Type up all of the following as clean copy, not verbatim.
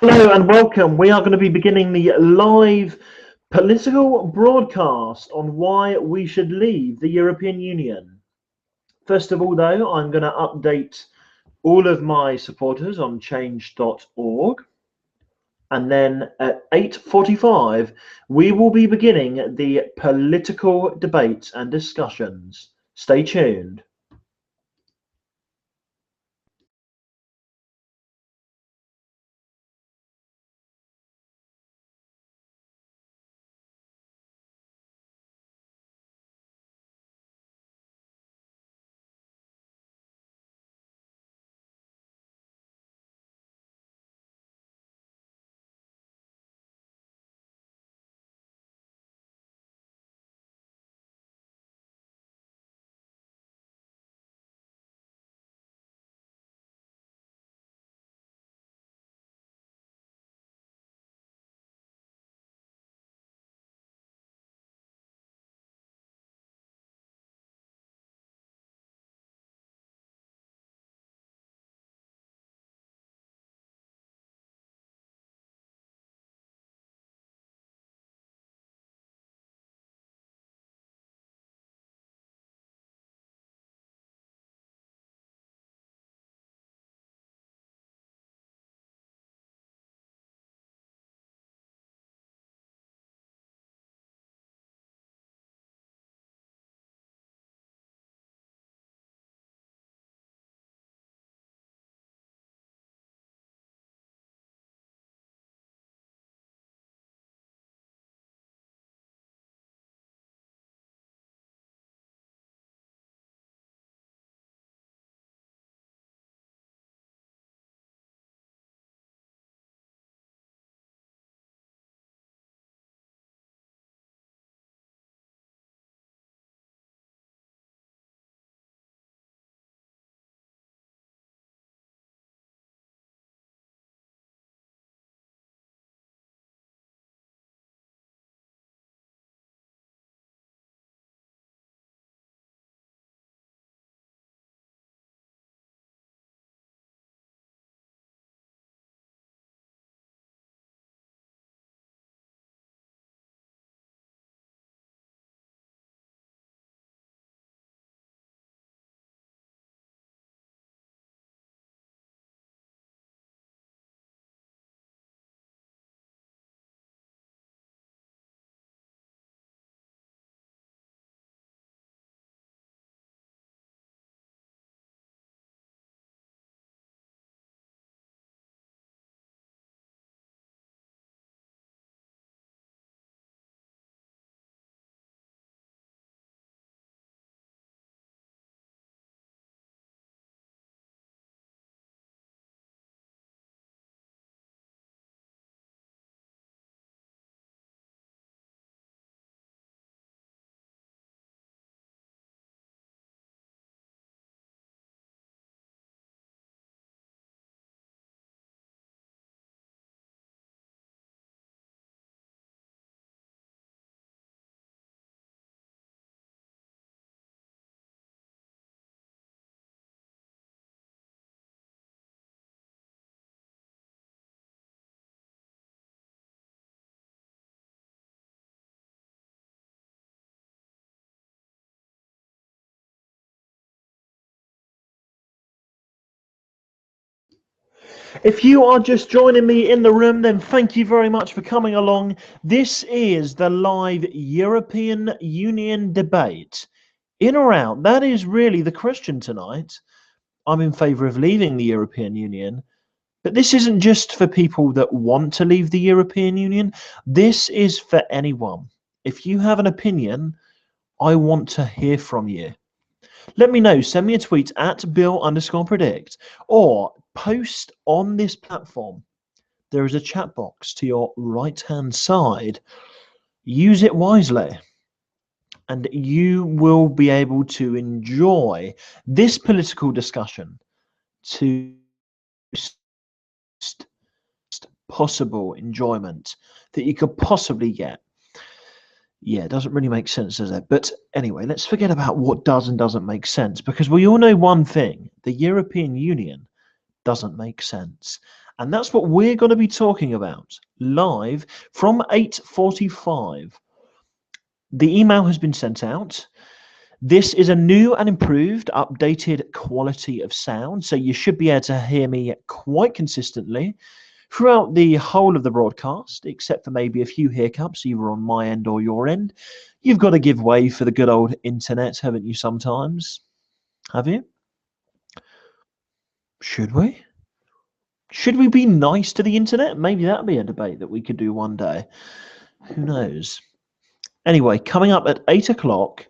Hello and welcome. We are going to be beginning the live political broadcast on why we should leave the European Union. First of all, though, I'm going to update all of my supporters on change.org. And then at 8:45, we will be beginning the political debates and discussions. Stay tuned. If you are just joining me in the room, then thank you very much for coming along. This is the live European Union debate. In or out, that is really the question tonight. I'm in favour of leaving the European Union, but this isn't just for people that want to leave the European Union. This is for anyone. If you have an opinion, I want to hear from you. Let me know. Send me a tweet at Bill_predict or post on this platform. There is a chat box to your right-hand side. Use it wisely, and you will be able to enjoy this political discussion to possible enjoyment that you could possibly get. Yeah, it doesn't really make sense, does it? But anyway, let's forget about what does and doesn't make sense, because we all know one thing: the European Union doesn't make sense. And that's what we're going to be talking about live from 8:45. The email has been sent out. This is a new and improved, updated quality of sound, so you should be able to hear me quite consistently throughout the whole of the broadcast, except for maybe a few hiccups, either on my end or your end. You've got to give way for the good old internet, haven't you, sometimes? Have you? Should we? Should we be nice to the internet? Maybe that'd be a debate that we could do one day. Who knows? Anyway, coming up at 8 o'clock,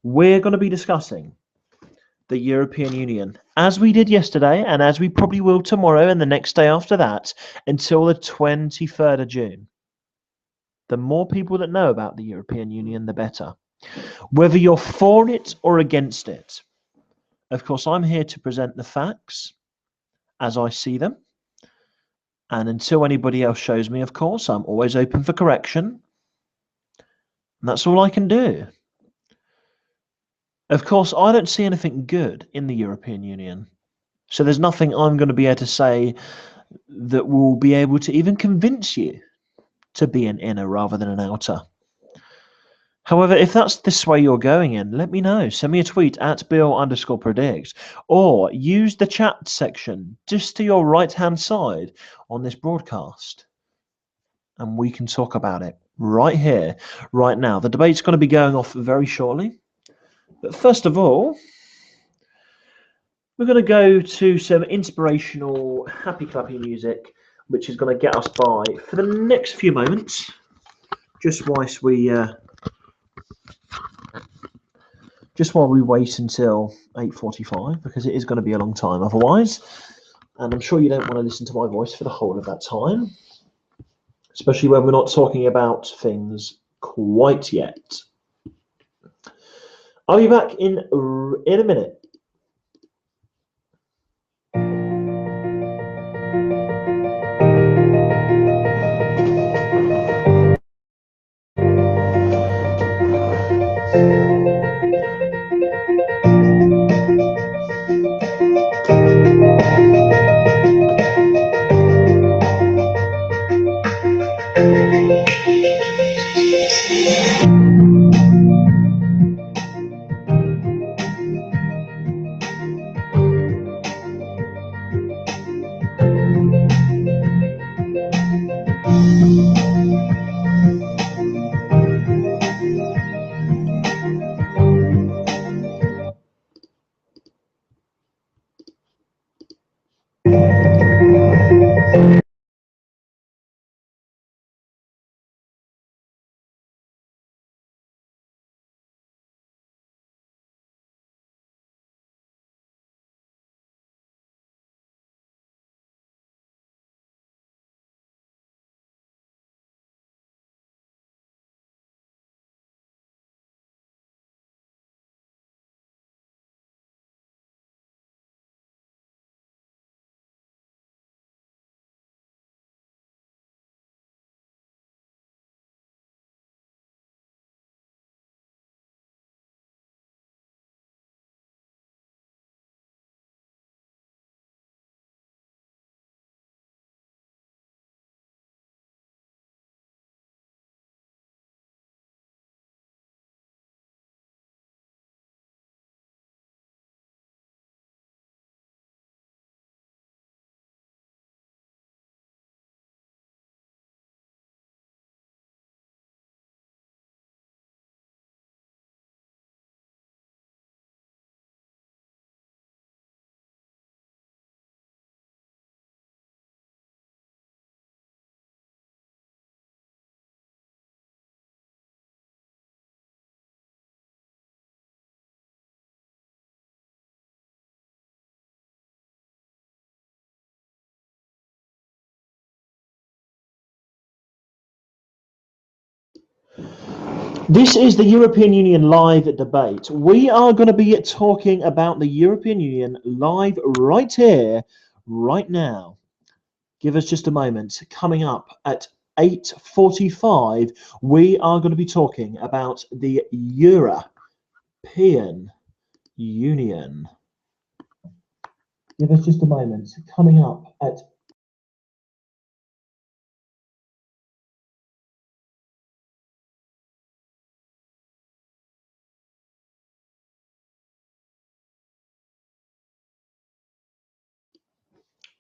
we're going to be discussing the European Union, as we did yesterday, and as we probably will tomorrow and the next day after that, until the 23rd of June. The more people that know about the European Union, the better. Whether you're for it or against it. Of course, I'm here to present the facts as I see them. And until anybody else shows me, of course, I'm always open for correction. And that's all I can do. Of course, I don't see anything good in the European Union. So there's nothing I'm going to be able to say that will be able to even convince you to be an inner rather than an outer. However, if that's this way you're going in, let me know. Send me a tweet at Bill_predict, or use the chat section just to your right-hand side on this broadcast. And we can talk about it right here, right now. The debate's going to be going off very shortly. But first of all, we're going to go to some inspirational, happy clappy music, which is going to get us by for the next few moments, just whilst we while we wait until 8:45, because it is going to be a long time otherwise. And I'm sure you don't want to listen to my voice for the whole of that time, especially when we're not talking about things quite yet. I'll be back in a minute. This is the European Union live debate. We are going to be talking about the European Union live right here, right now. Give us just a moment. Coming up at 8:45, we are going to be talking about the European Union. Give us just a moment. Coming up at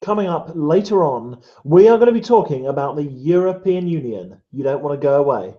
coming up later on, we are going to be talking about the European Union. You don't want to go away.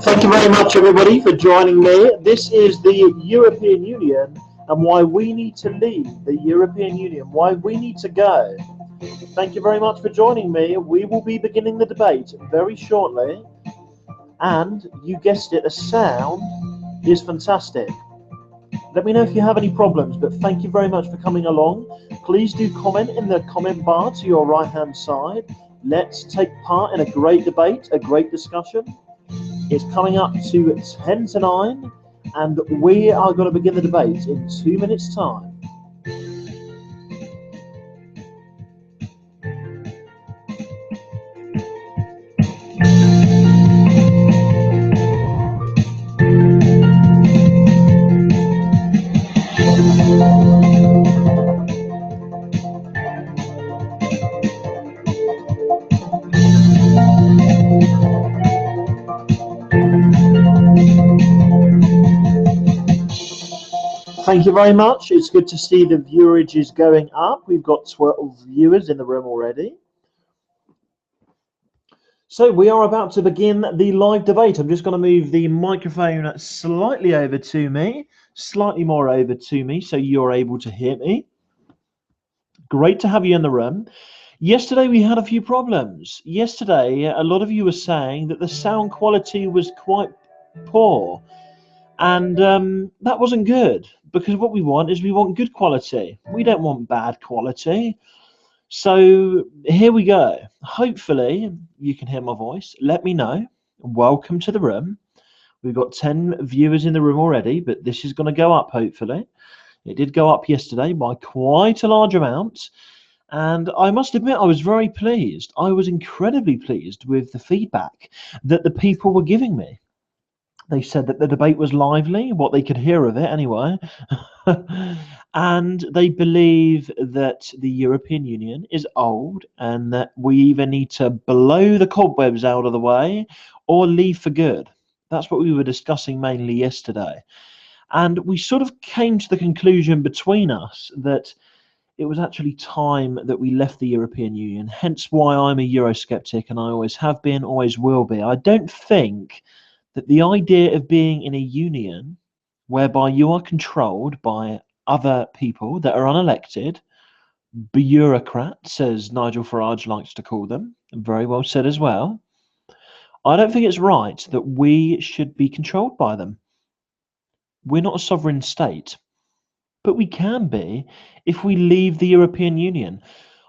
Thank you very much, everybody, for joining me. This is the European Union and why we need to leave the European Union, why we need to go. Thank you very much for joining me. We will be beginning the debate very shortly. And you guessed it, the sound is fantastic. Let me know if you have any problems, but thank you very much for coming along. Please do comment in the comment bar to your right-hand side. Let's take part in a great debate, a great discussion. It's coming up to 10 to 9, and we are going to begin the debate in 2 minutes' time. Thank you very much. It's good to see the viewage is going up. We've got 12 viewers in the room already. So we are about to begin the live debate. I'm just going to move the microphone slightly over to me, slightly more over to me, so you're able to hear me. Great to have you in the room. Yesterday we had a few problems. Yesterday, a lot of you were saying that the sound quality was quite poor. And that wasn't good, because what we want is we want good quality. We don't want bad quality. So here we go. Hopefully you can hear my voice. Let me know. Welcome to the room. We've got 10 viewers in the room already, but this is going to go up, hopefully. It did go up yesterday by quite a large amount. And I must admit, I was very pleased. I was incredibly pleased with the feedback that the people were giving me. They said that the debate was lively, what they could hear of it anyway. And they believe that the European Union is old and that we either need to blow the cobwebs out of the way or leave for good. That's what we were discussing mainly yesterday. And we sort of came to the conclusion between us that it was actually time that we left the European Union, hence why I'm a Eurosceptic and I always have been, always will be. I don't think that the idea of being in a union whereby you are controlled by other people that are unelected, bureaucrats, as Nigel Farage likes to call them, very well said as well, I don't think it's right that we should be controlled by them. We're not a sovereign state, but we can be if we leave the European Union.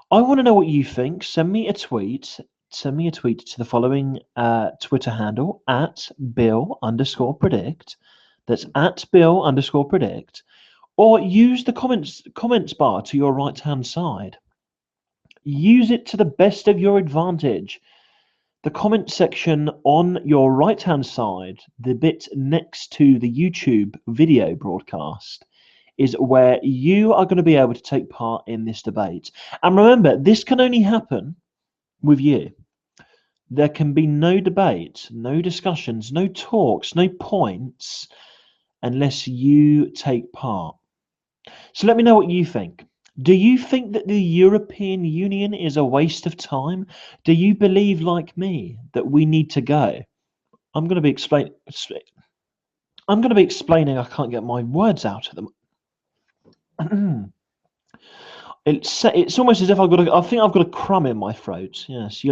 I want to know what you think. Send me a tweet. Send me a tweet to the following Twitter handle at Bill_predict. That's at Bill_predict. Or use the comments bar to your right hand side. Use it to the best of your advantage. The comment section on your right hand side, the bit next to the YouTube video broadcast, is where you are going to be able to take part in this debate. And remember, this can only happen with you. There can be no debate, no discussions, no talks, no points unless you take part. So let me know what you think. Do you think that the European Union is a waste of time? Do you believe, like me, that we need to go? I'm going to be explaining. I can't get my words out at them. It's almost as if I think I've got a crumb in my throat. Yes,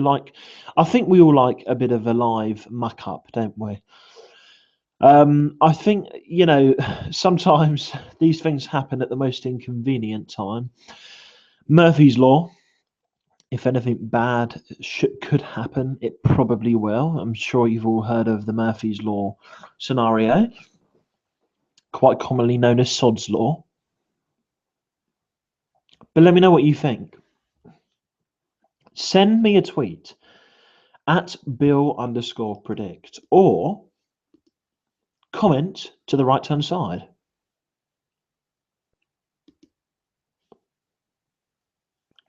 I think we all like a bit of a live muck up, don't we? I think, sometimes these things happen at the most inconvenient time. Murphy's Law, if anything bad could happen, it probably will. I'm sure you've all heard of the Murphy's Law scenario, quite commonly known as Sod's Law. But let me know what you think. Send me a tweet at Bill_predict or comment to the right hand side.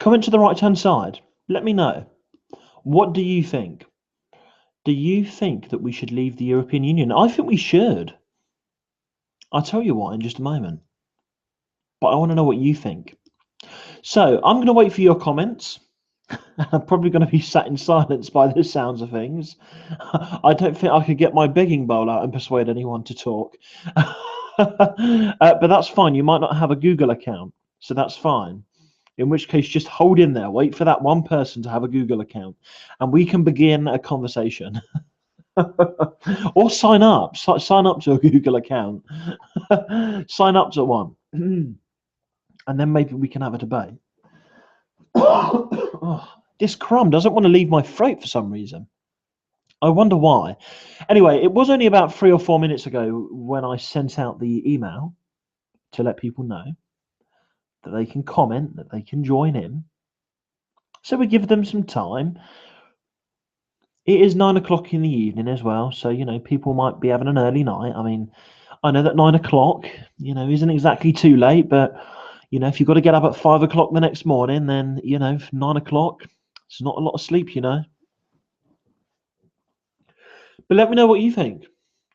Comment to the right hand side. Let me know. What do you think? Do you think that we should leave the European Union? I think we should. I'll tell you why in just a moment. But I want to know what you think. So I'm going to wait for your comments. I'm probably going to be sat in silence by the sounds of things. I don't think I could get my begging bowl out and persuade anyone to talk. But that's fine. You might not have a Google account, so that's fine. In which case, just hold in there. Wait for that one person to have a Google account, and we can begin a conversation. Or sign up. Sign up to a Google account. Sign up to one. And then maybe we can have a debate. Oh, this crumb doesn't want to leave my throat for some reason. I wonder why. Anyway, it was only about 3 or 4 minutes ago when I sent out the email to let people know that they can comment, that they can join in. So we give them some time. It is 9 o'clock in the evening as well, so people might be having an early night. I mean, I know that 9 o'clock, isn't exactly too late, but if you've got to get up at 5 o'clock the next morning, then 9 o'clock, it's not a lot of sleep, But let me know what you think.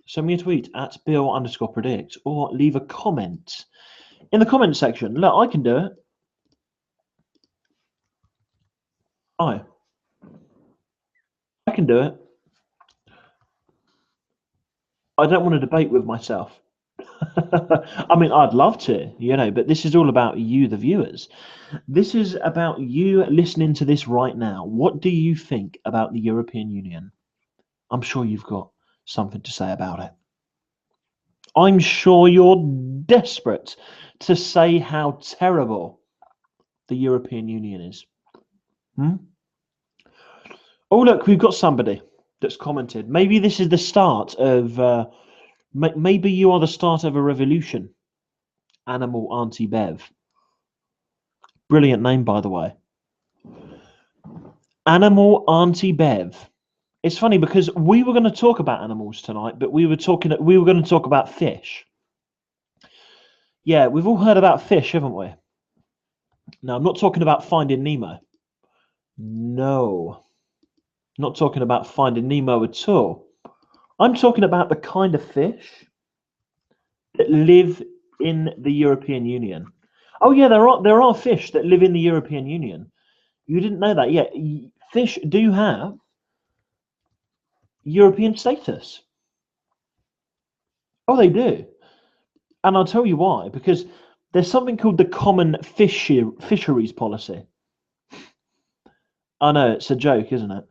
Send me a tweet at Bill_predict or leave a comment in the comment section. Look, I can do it. I can do it. I don't want to debate with myself. I mean, I'd love to, but this is all about you, the viewers. This is about you listening to this right now. What do you think about the European Union? I'm sure you've got something to say about it. I'm sure you're desperate to say how terrible the European Union is. Hmm? Oh, look, we've got somebody that's commented. Maybe this is the start of, maybe you are the start of a revolution. Animal Auntie Bev. Brilliant name, by the way. Animal Auntie Bev. It's funny because we were going to talk about animals tonight, but we were going to talk about fish. Yeah, we've all heard about fish, haven't we? Now, I'm not talking about Finding Nemo. No, not talking about Finding Nemo at all. I'm talking about the kind of fish that live in the European Union. Oh yeah, there are fish that live in the European Union. You didn't know that? Yeah, fish do have European status. Oh, they do. And I'll tell you why. Because there's something called the Common Fisheries Policy. I know, it's a joke, isn't it?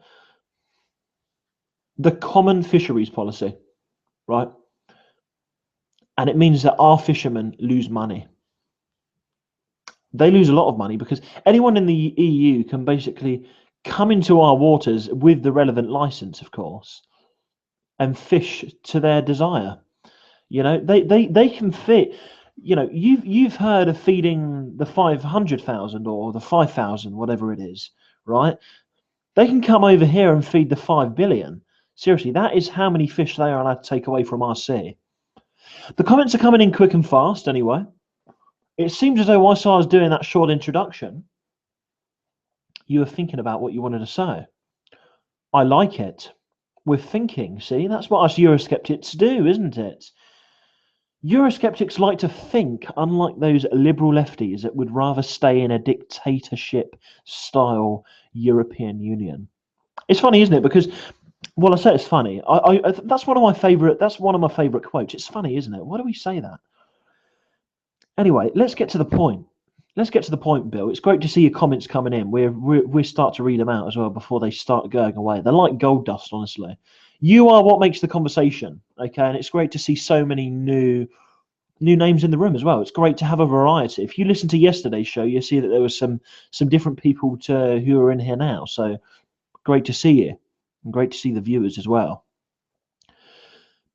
The Common Fisheries Policy, right? And it means that our fishermen lose money. They lose a lot of money because anyone in the EU can basically come into our waters with the relevant license, of course, and fish to their desire. You know, they can fit. You know, you've heard of feeding the 500,000 or the 5,000, whatever it is, right? They can come over here and feed the 5 billion. Seriously, that is how many fish they are allowed to take away from our sea. The comments are coming in quick and fast. Anyway, it seems as though whilst I was doing that short introduction, you were thinking about what you wanted to say. I like it. We're thinking. See, that's what us Eurosceptics do, isn't it? Eurosceptics like to think, unlike those liberal lefties that would rather stay in a dictatorship style European Union. It's funny, isn't it? Because, well, I say it's funny. That's one of my favorite. That's one of my favorite quotes. It's funny, isn't it? Why do we say that? Anyway, let's get to the point. Let's get to the point, Bill. It's great to see your comments coming in. We start to read them out as well before they start going away. They're like gold dust, honestly. You are what makes the conversation, okay? And it's great to see so many new names in the room as well. It's great to have a variety. If you listen to yesterday's show, you see that there was some different people who are in here now. So great to see you, and great to see the viewers as well.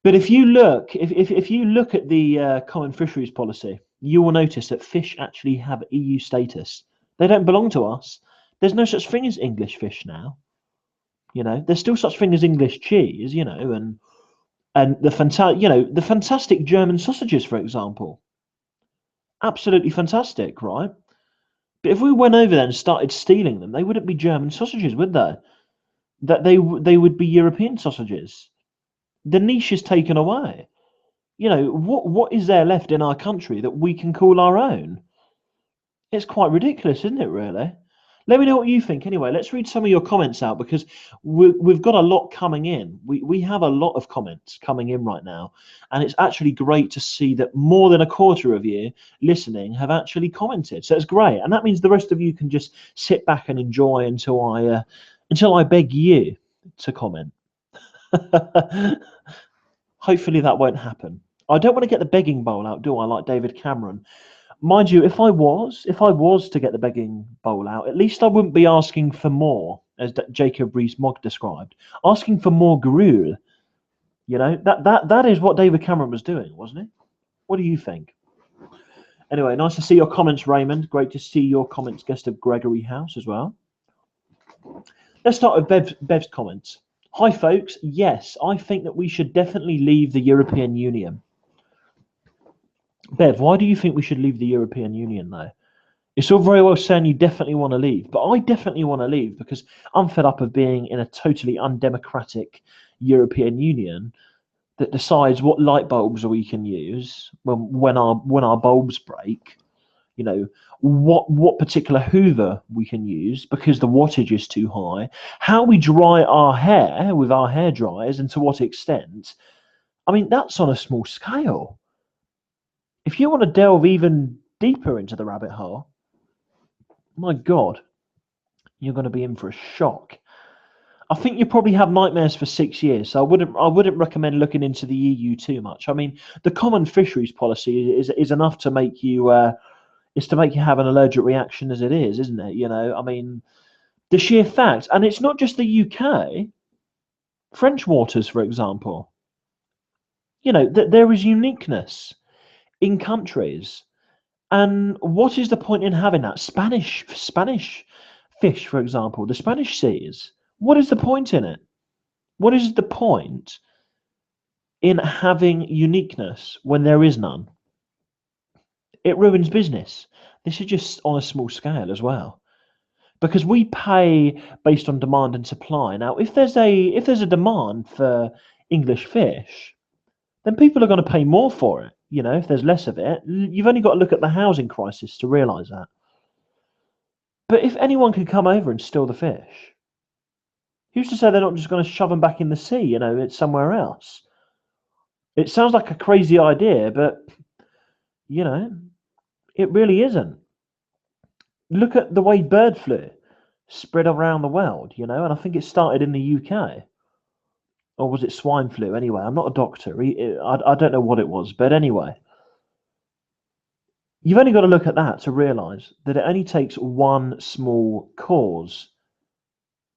But if you look, if you look at the Common Fisheries Policy, you will notice that fish actually have EU status. They don't belong to us. There's no such thing as English fish now. You know, there's still such thing as English cheese. You know, and the fantastic German sausages, for example. Absolutely fantastic, right? But if we went over there and started stealing them, they wouldn't be German sausages, would they? That they would be European sausages. The niche is taken away. You know, what is there left in our country that we can call our own? It's quite ridiculous, isn't it, really? Let me know what you think. Anyway, let's read some of your comments out because we've got a lot coming in. We have a lot of comments coming in right now. And it's actually great to see that more than a quarter of you listening have actually commented. So it's great. And that means the rest of you can just sit back and enjoy until I beg you to comment. Hopefully that won't happen. I don't want to get the begging bowl out, do I, like David Cameron? Mind you, if I was to get the begging bowl out, at least I wouldn't be asking for more, as Jacob Rees-Mogg described, asking for more gruel. You know, that is what David Cameron was doing, wasn't it? What do you think? Anyway, nice to see your comments, Raymond. Great to see your comments, guest of Gregory House as well. Let's start with Bev's comments. Hi, folks. Yes, I think that we should definitely leave the European Union. Bev, why do you think we should leave the European Union, though? It's all very well saying you definitely want to leave, but I definitely want to leave because I'm fed up of being in a totally undemocratic European Union that decides what light bulbs we can use when our bulbs break. You know, what particular Hoover we can use because the wattage is too high, how we dry our hair with our hair dryers and to what extent. I mean, that's on a small scale. If you want to delve even deeper into the rabbit hole, my God, you're going to be in for a shock. I think you probably have nightmares for 6 years, so I wouldn't recommend looking into the EU too much. I mean, the Common Fisheries Policy is enough to make you have an allergic reaction as it is, isn't it? You know, I mean, The sheer fact, and it's not just the UK, French waters, for example, that there is uniqueness in countries. And what is the point in having that? Spanish fish, for example, the Spanish seas. What is the point in it? What is the point in having uniqueness when there is none? It ruins business. This is just on a small scale as well, because we pay based on demand and supply. Now, if there's a demand for English fish, then people are going to pay more for it. If there's less of it, you've only got to look at the housing crisis to realize that. But if anyone could come over and steal the fish, who's to say they're not just going to shove them back in the sea? It's somewhere else. It sounds like a crazy idea, but it really isn't. Look at the way bird flu spread around the world, and I think it started in the UK. Or was it swine flu? Anyway, I'm not a doctor. I don't know what it was, but anyway, you've only got to look at that to realise that it only takes one small cause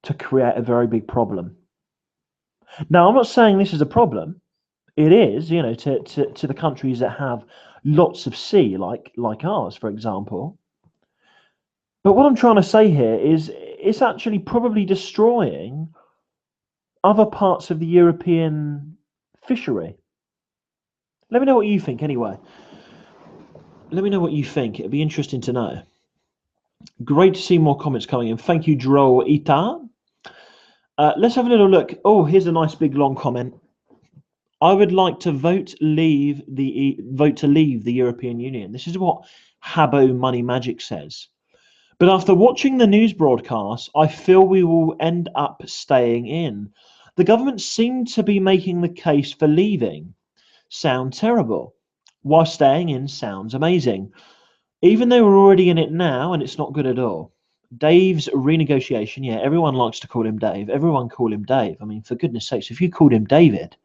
to create a very big problem. Now, I'm not saying this is a problem. It is, to the countries that have lots of sea, like ours, for example. But what I'm trying to say here is it's actually probably destroying other parts of the European fishery. Let me know what you think anyway. Let me know what you think. It'd be interesting to know. Great to see more comments coming in. Thank you, Dro Ita. Let's have a little look. Oh, here's a nice big long comment. I would like to vote to leave the European Union. This is what Habbo Money Magic says. But after watching the news broadcast, I feel we will end up staying in. The government seem to be making the case for leaving sound terrible, while staying in sounds amazing. Even though we're already in it now and it's not good at all. Dave's renegotiation, yeah, everyone likes to call him Dave. Everyone call him Dave. I mean, for goodness sakes, if you called him David,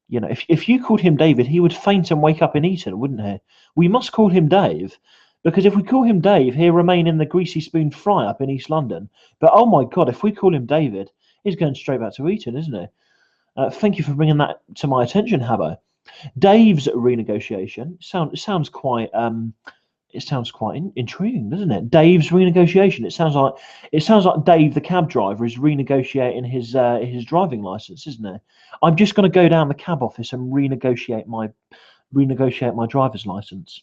if you called him David, he would faint and wake up in Eton, wouldn't he? We must call him Dave, because if we call him Dave, he'll remain in the Greasy Spoon Fry up in East London. But oh my God, if we call him David, he's going straight back to Eton, isn't he? Thank you for bringing that to my attention, Habbo. Dave's renegotiation sounds quite intriguing, doesn't it? Dave's renegotiation. It sounds like Dave, the cab driver, is renegotiating his driving license, isn't it? I'm just going to go down the cab office and renegotiate my driver's license.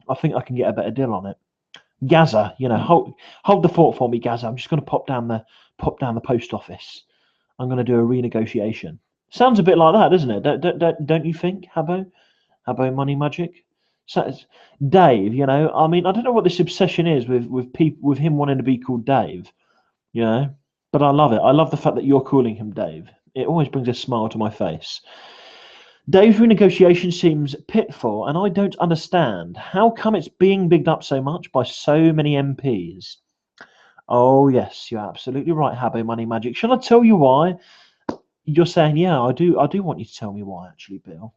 I think I can get a better deal on it. Gaza, hold the fort for me, Gaza. I'm just going to pop down the post office. I'm going to do a renegotiation. Sounds a bit like that, doesn't it? Don't you think, Habbo? Habbo Money Magic? So, Dave, I mean, I don't know what this obsession is with people, with him wanting to be called Dave, but I love it. I love the fact that you're calling him Dave. It always brings a smile to my face. Dave's renegotiation seems pitiful, and I don't understand. How come it's being bigged up so much by so many MPs? Oh, yes, you're absolutely right, Habbo Money Magic. Shall I tell you why? You're saying, yeah, I do want you to tell me why, actually, Bill.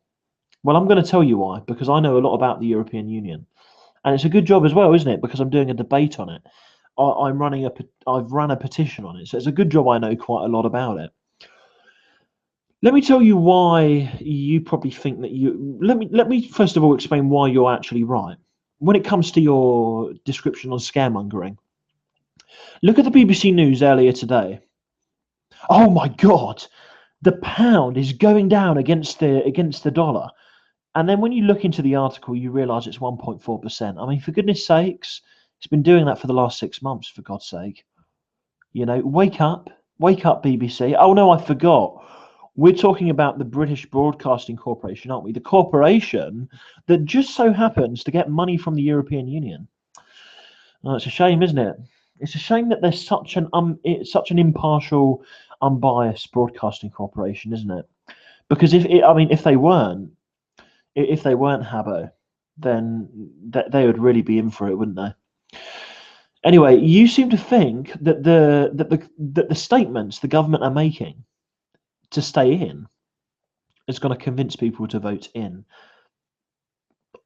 Well, I'm going to tell you why, because I know a lot about the European Union. And it's a good job as well, isn't it? Because I'm doing a debate on it. I've run a petition on it. So it's a good job I know quite a lot about it. Let me tell you why you probably think that let me first of all explain why you're actually right. When it comes to your description on scaremongering, look at the BBC News earlier today. Oh my God, the pound is going down against the dollar. And then when you look into the article, you realise it's 1.4%. I mean, for goodness sakes, it's been doing that for the last 6 months, for God's sake. Wake up, BBC. Oh no, I forgot. We're talking about the British Broadcasting Corporation, aren't we? The corporation that just so happens to get money from the European Union. Oh, it's a shame, isn't it? It's a shame that there's such an impartial, unbiased broadcasting corporation, isn't it? Because if they weren't Habbo, then they would really be in for it, wouldn't they? Anyway, you seem to think that the statements the government are making to stay in is going to convince people to vote in.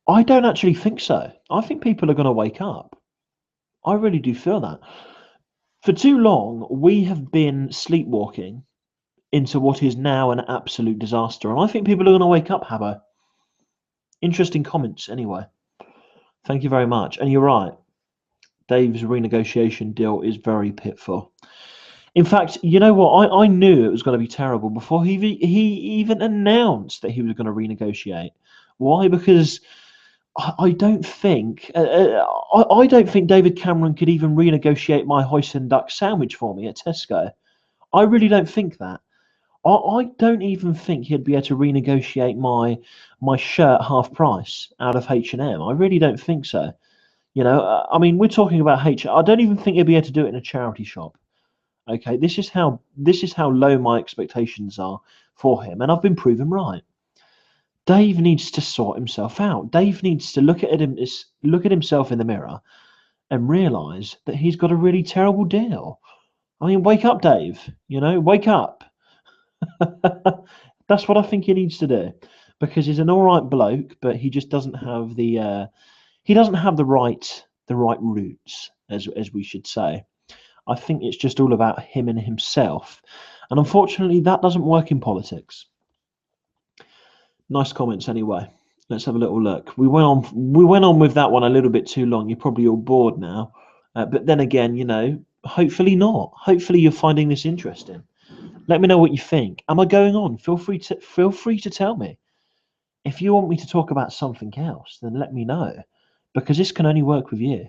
I don't actually think so. I think people are going to wake up. I really do feel that. For too long, we have been sleepwalking into what is now an absolute disaster. And I think people are going to wake up, Habbo. Interesting comments, anyway. Thank you very much. And you're right. Dave's renegotiation deal is very pitiful. In fact, you know what? I knew it was going to be terrible before he even announced that he was going to renegotiate. Why? Because I don't think I don't think David Cameron could even renegotiate my hoisin duck sandwich for me at Tesco. I really don't think that. I don't even think he'd be able to renegotiate my shirt half price out of H&M. I really don't think so. You know, I mean, we're talking about H. I don't even think he'd be able to do it in a charity shop. Okay, this is how low my expectations are for him, and I've been proven right. Dave needs to sort himself out. Dave needs to look at himself in the mirror and realise that he's got a really terrible deal. I mean, wake up, Dave. You know, wake up. That's what I think he needs to do, because he's an all right bloke, but he just doesn't have the right roots, as we should say. I think it's just all about him and himself, and unfortunately, that doesn't work in politics. Nice comments, anyway. Let's have a little look. We went on with that one a little bit too long. You're probably all bored now, but then again, you know, hopefully not. Hopefully, you're finding this interesting. Let me know what you think. Am I going on? Feel free to tell me. If you want me to talk about something else, then let me know, because this can only work with you.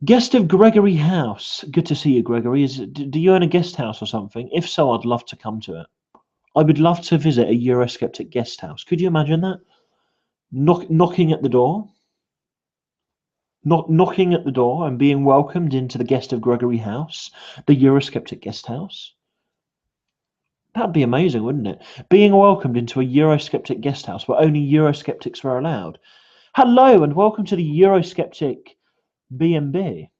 Guest of Gregory House. Good to see you, Gregory. Do you own a guest house or something? If so, I'd love to come to it. I would love to visit a Eurosceptic guest house. Could you imagine that? Knocking at the door, knocking at the door and being welcomed into the Guest of Gregory House, the Eurosceptic guest house. That'd be amazing, wouldn't it? Being welcomed into a Eurosceptic guest house where only Eurosceptics were allowed. Hello and welcome to the Eurosceptic B&B.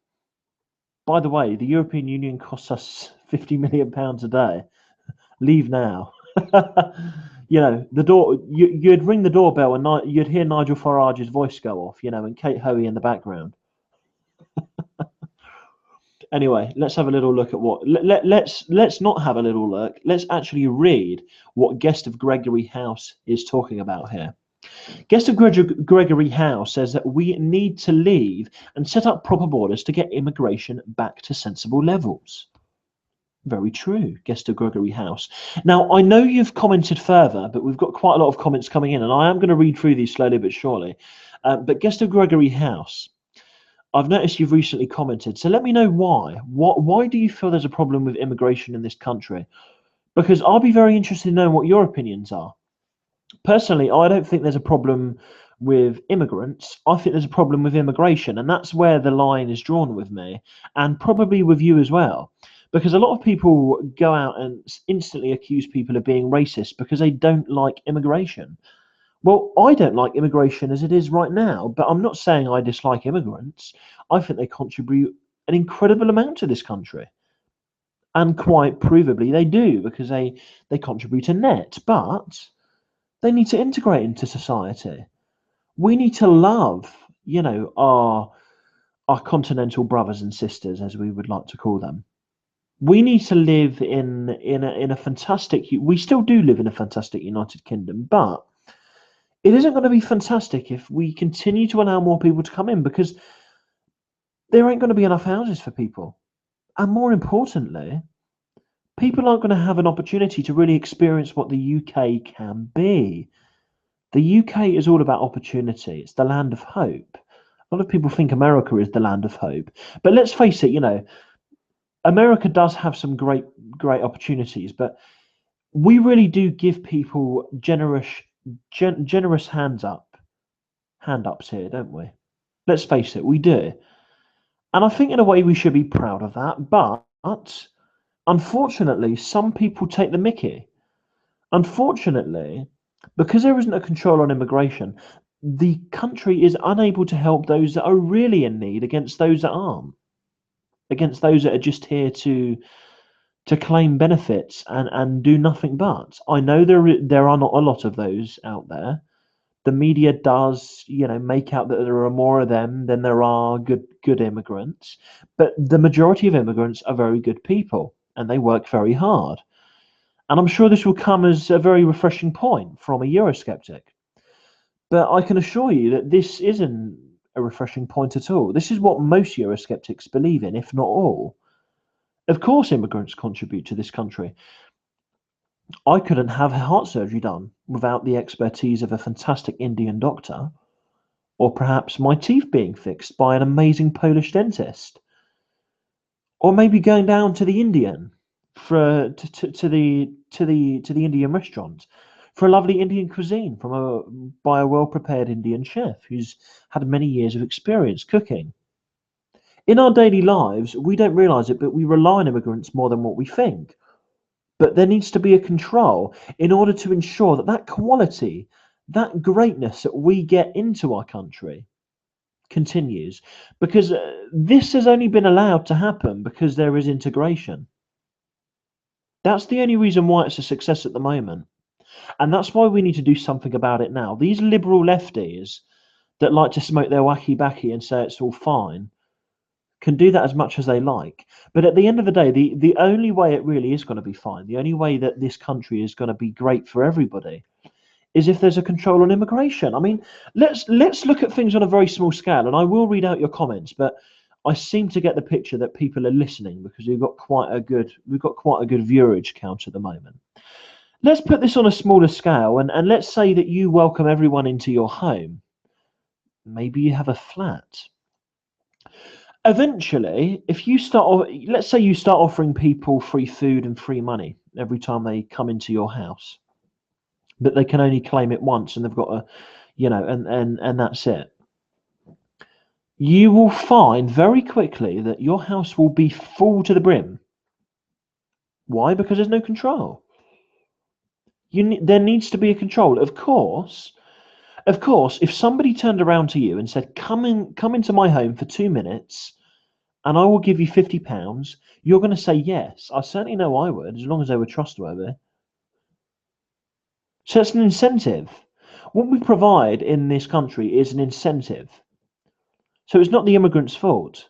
By the way, the European Union costs us £50 million a day. Leave now. You know, the door. You'd ring the doorbell and you'd hear Nigel Farage's voice go off. You know, and Kate Hoey in the background. Anyway, let's have a little look at what. Let's not have a little look. Let's actually read what Guest of Gregory House is talking about here. Guest of Gregory House says that we need to leave and set up proper borders to get immigration back to sensible levels. Very true, Guest of Gregory House. Now, I know you've commented further, but we've got quite a lot of comments coming in, and I am going to read through these slowly but surely. But Guest of Gregory House, I've noticed you've recently commented, so let me know why. Why do you feel there's a problem with immigration in this country? Because I'll be very interested in knowing what your opinions are. Personally, I don't think there's a problem with immigrants. I think there's a problem with immigration, and that's where the line is drawn with me, and probably with you as well. Because a lot of people go out and instantly accuse people of being racist because they don't like immigration. Well, I don't like immigration as it is right now, but I'm not saying I dislike immigrants. I think they contribute an incredible amount to this country. And quite provably they do, because they contribute a net, but they need to integrate into society. We need to love, you know, our continental brothers and sisters, as we would like to call them. We need to live in a fantastic. We still do live in a fantastic United Kingdom, but it isn't going to be fantastic if we continue to allow more people to come in, because there ain't going to be enough houses for people, and more importantly, people aren't going to have an opportunity to really experience what the UK can be. The UK is all about opportunity. It's the land of hope. A lot of people think America is the land of hope, but let's face it, you know, America does have some great opportunities, but we really do give people generous hand ups here, don't we? Let's face it, we do. And I think in a way we should be proud of that, but unfortunately, some people take the mickey. Unfortunately, because there isn't a control on immigration, the country is unable to help those that are really in need against those that aren't. Against those that are just here to claim benefits and do nothing but. I know there are not a lot of those out there. The media does, you know, make out that there are more of them than there are good good immigrants, but the majority of immigrants are very good people and they work very hard. And I'm sure this will come as a very refreshing point from a Eurosceptic. But I can assure you that this isn't a refreshing point at all. This is what most Eurosceptics believe in, if not all. Of course, immigrants contribute to this country. I couldn't have heart surgery done without the expertise of a fantastic Indian doctor, or perhaps my teeth being fixed by an amazing Polish dentist, or maybe going down to the Indian for to the Indian restaurant for a lovely Indian cuisine by a well prepared Indian chef who's had many years of experience cooking. In our daily lives, we don't realize it, but we rely on immigrants more than what we think. But there needs to be a control in order to ensure that that quality, that greatness that we get into our country continues. Because this has only been allowed to happen because there is integration. That's the only reason why it's a success at the moment. And that's why we need to do something about it now. These liberal lefties that like to smoke their wacky backy and say it's all fine can do that as much as they like. But at the end of the day, the only way it really is going to be fine, the only way that this country is going to be great for everybody is if there's a control on immigration. I mean, let's look at things on a very small scale, and I will read out your comments, but I seem to get the picture that people are listening because we've got quite a good viewerage count at the moment. Let's put this on a smaller scale, and let's say that you welcome everyone into your home. Maybe you have a flat. Eventually, if you let's say you start offering people free food and free money every time they come into your house, but they can only claim it once and they've got a, and that's it. You will find very quickly that your house will be full to the brim. Why? Because there's no control. There needs to be a control. Of course, if somebody turned around to you and said, come into my home for 2 minutes and I will give you £50, you're going to say yes. I certainly know I would, as long as they were trustworthy. So it's an incentive. What we provide in this country is an incentive. So it's not the immigrants' fault.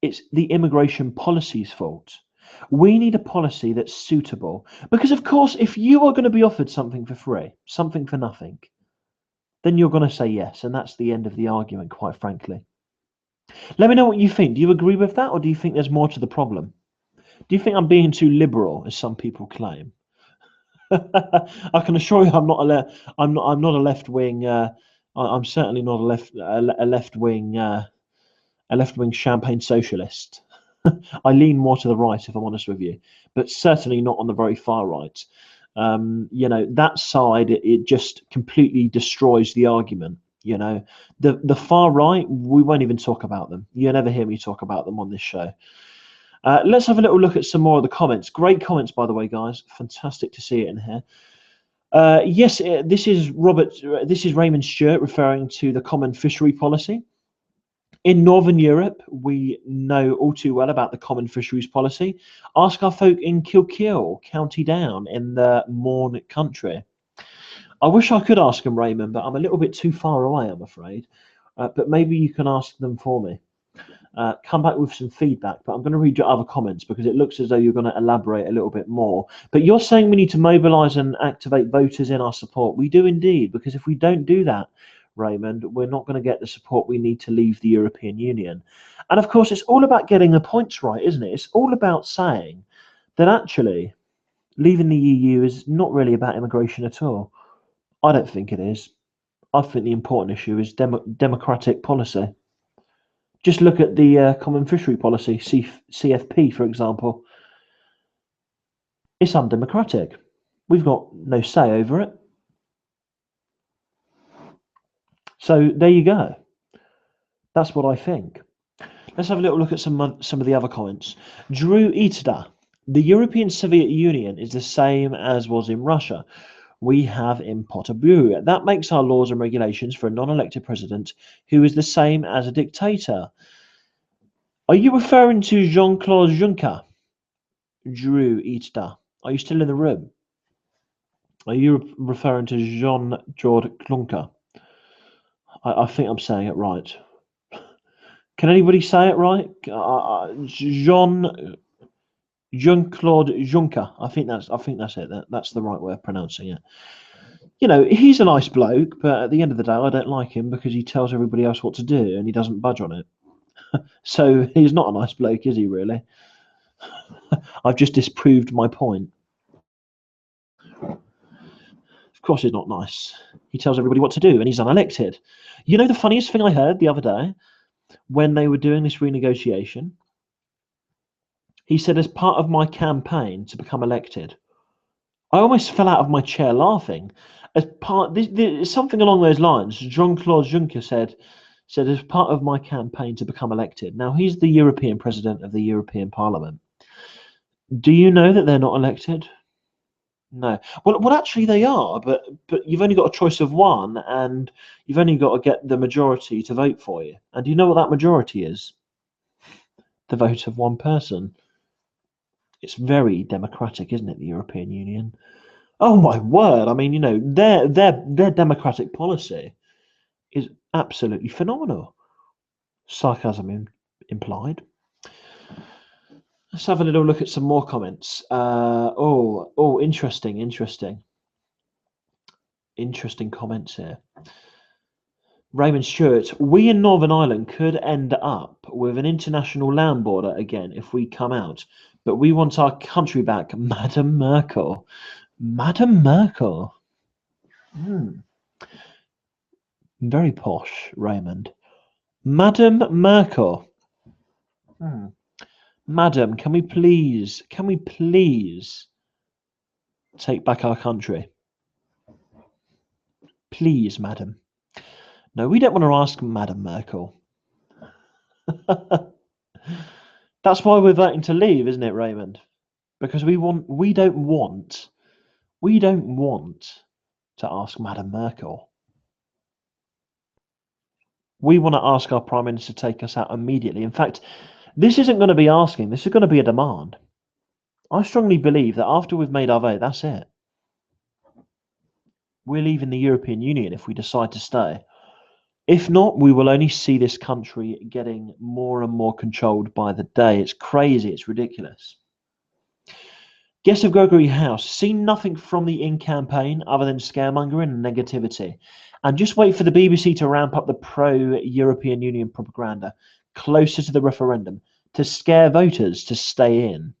It's the immigration policy's fault. We need a policy that's suitable. Because, of course, if you are going to be offered something for free, something for nothing, then you're going to say yes. And that's the end of the argument, quite frankly. Let me know what you think. Do you agree with that, or do you think there's more to the problem? Do you think I'm being too liberal, as some people claim? I can assure you, I'm not a left wing. I'm certainly not a left wing champagne socialist. I lean more to the right, if I'm honest with you, but certainly not on the very far right. That side, it just completely destroys the argument. The far right, we won't even talk about them. You'll never hear me talk about them on this show. Let's have a little look at some more of the comments. Great comments, by the way, guys. Fantastic to see it in here. Yes, this is Raymond Stewart referring to the common fishery policy. In Northern Europe, we know all too well about the common fisheries policy. Ask our folk in Kilkeel, County Down, in the Mourne country. I wish I could ask them, Raymond, but I'm a little bit too far away, I'm afraid. But maybe you can ask them for me. Come back with some feedback, but I'm going to read your other comments because it looks as though you're going to elaborate a little bit more. But you're saying we need to mobilise and activate voters in our support. We do indeed, because if we don't do that, Raymond, we're not going to get the support we need to leave the European Union. And of course, it's all about getting the points right, isn't it? It's all about saying that actually leaving the EU is not really about immigration at all. I don't think it is. I think the important issue is democratic policy. Just look at the common fishery policy, CFP, for example. It's undemocratic. We've got no say over it. So there you go. That's what I think. Let's have a little look at some of the other comments. Drew Itida. The European Soviet Union is the same as was in Russia. We have in Poterbue. That makes our laws and regulations for a non-elected president who is the same as a dictator. Are you referring to Jean-Claude Juncker? Drew Itida. Are you still in the room? Are you referring to Jean-Claude Juncker? I think I'm saying it right. Can anybody say it right? Jean-Claude Juncker. I think that's it. That's the right way of pronouncing it. You know, he's a nice bloke, but at the end of the day, I don't like him because he tells everybody else what to do and he doesn't budge on it. So he's not a nice bloke, is he, really? I've just disproved my point. Of course he's not nice. He tells everybody what to do and he's unelected. You know the funniest thing I heard the other day when they were doing this renegotiation? He said, as part of my campaign to become elected, I almost fell out of my chair laughing. As part, something along those lines, Jean-Claude Juncker said, as part of my campaign to become elected. Now, he's the European president of the European Parliament. Do you know that they're not elected? No. Well, actually they are, but you've only got a choice of one, and you've only got to get the majority to vote for you. And do you know what that majority is? The vote of one person. It's very democratic, isn't it, the European Union? Oh my word! I mean, you know, their democratic policy is absolutely phenomenal. Sarcasm implied. Let's have a little look at some more comments. Interesting comments here. Raymond Stewart, we in Northern Ireland could end up with an international land border again if we come out, but we want our country back, Madam Merkel. Madam Merkel. Very posh, Raymond. Madam Merkel. Madam, can we please take back our country? Please, madam. No, we don't want to ask Madam Merkel. That's why we're voting to leave, isn't it, Raymond? Because we don't want to ask Madam Merkel. We want to ask our Prime Minister to take us out immediately. In fact, this isn't going to be asking, this is going to be a demand. I strongly believe that after we've made our vote, that's it. We're leaving the European Union if we decide to stay. If not, we will only see this country getting more and more controlled by the day. It's crazy, it's ridiculous. Guest of Gregory House, seen nothing from the In campaign other than scaremongering and negativity. And just wait for the BBC to ramp up the pro-European Union propaganda closer to the referendum to scare voters to stay in.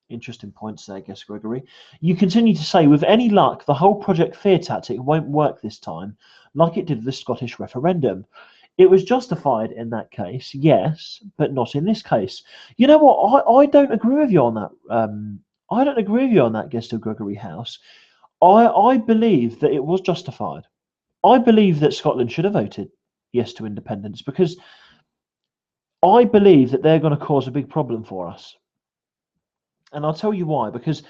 Interesting points there, Guest Gregory. You continue to say, with any luck, the whole Project Fear tactic won't work this time, like it did with the Scottish referendum. It was justified in that case, yes, but not in this case. You know what? I don't agree with you on that. I don't agree with you on that, Guest of Gregory House. I believe that it was justified. I believe that Scotland should have voted yes to independence because I believe that they're going to cause a big problem for us. And I'll tell you why, because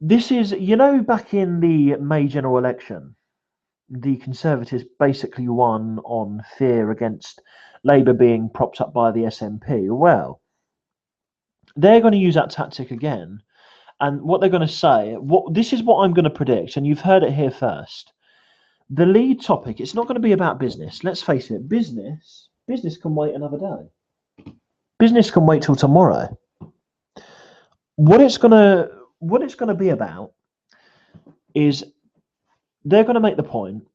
this is, you know, back in the May general election, the Conservatives basically won on fear against Labour being propped up by the SNP. Well, they're going to use that tactic again. And what they're going to say, this is what I'm going to predict, and you've heard it here first. The lead topic, it's not going to be about business. Let's face it, business can wait another day. Business can wait till tomorrow. What it's going to be about is they're going to make the point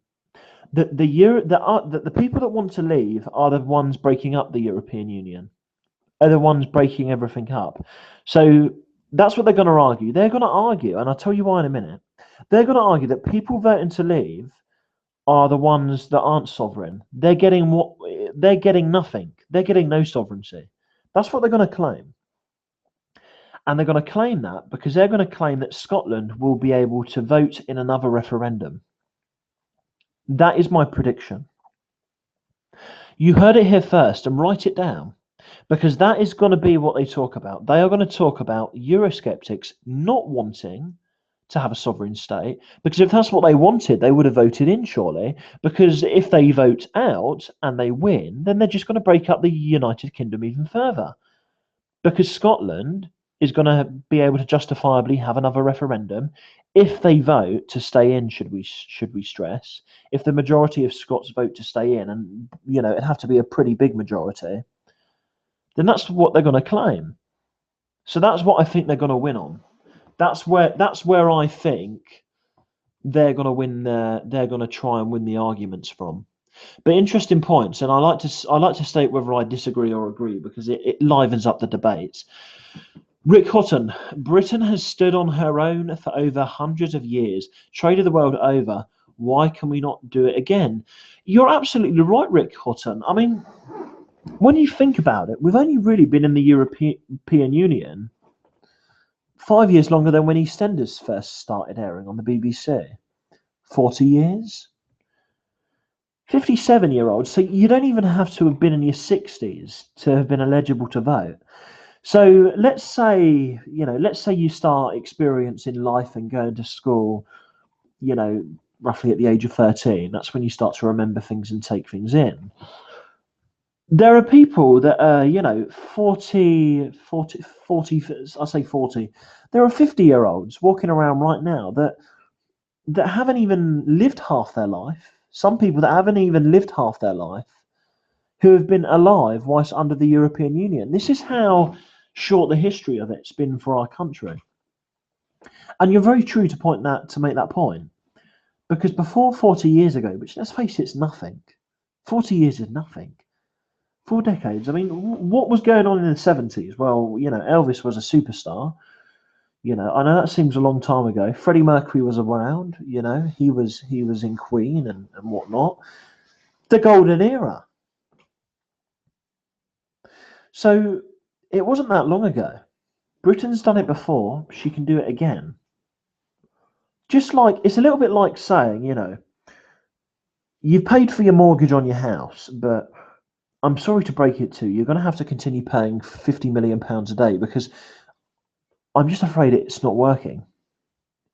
that the people that want to leave are the ones breaking up the European Union, are the ones breaking everything up. So that's what they're going to argue. They're going to argue, and I'll tell you why in a minute. They're going to argue that people voting to leave are the ones that aren't sovereign. They're getting nothing. They're getting no sovereignty. That's what they're going to claim. And they're going to claim that because they're going to claim that Scotland will be able to vote in another referendum. That is my prediction. You heard it here first, and write it down, because that is going to be what they talk about. They are going to talk about Eurosceptics not wanting to have a sovereign state, because if that's what they wanted, they would have voted in, surely, because if they vote out and they win, then they're just going to break up the United Kingdom even further, because Scotland is going to be able to justifiably have another referendum if they vote to stay in, should we stress. If the majority of Scots vote to stay in, and you know, it'd have to be a pretty big majority, then that's what they're going to claim. So that's what I think they're going to win on. That's where I think they're going to win. They're going to try and win the arguments from. But interesting points, and I like to state whether I disagree or agree because it livens up the debates. Rick Hutton, Britain has stood on her own for over hundreds of years, traded the world over. Why can we not do it again? You're absolutely right, Rick Hutton. I mean, when you think about it, we've only really been in the European Union 5 years longer than when EastEnders first started airing on the BBC. 40 years? 57-year-olds. So you don't even have to have been in your 60s to have been eligible to vote. So let's say you start experiencing life and going to school, roughly at the age of 13. That's when you start to remember things and take things in. There are people that are, 40, I say 40. There are 50-year-olds walking around right now that haven't even lived half their life. Some people that haven't even lived half their life who have been alive whilst under the European Union. This is how short the history of it's been for our country. And you're very true to make that point. Because before 40 years ago, which let's face it, it's nothing. 40 years is nothing. 4 decades. I mean, what was going on in the 70s? Well, Elvis was a superstar. I know that seems a long time ago. Freddie Mercury was around. He was in Queen and whatnot. The golden era. So it wasn't that long ago. Britain's done it before. She can do it again. Just like, it's a little bit like saying, you've paid for your mortgage on your house, but I'm sorry to break it to you, you're going to have to continue paying £50 million a day because I'm just afraid it's not working.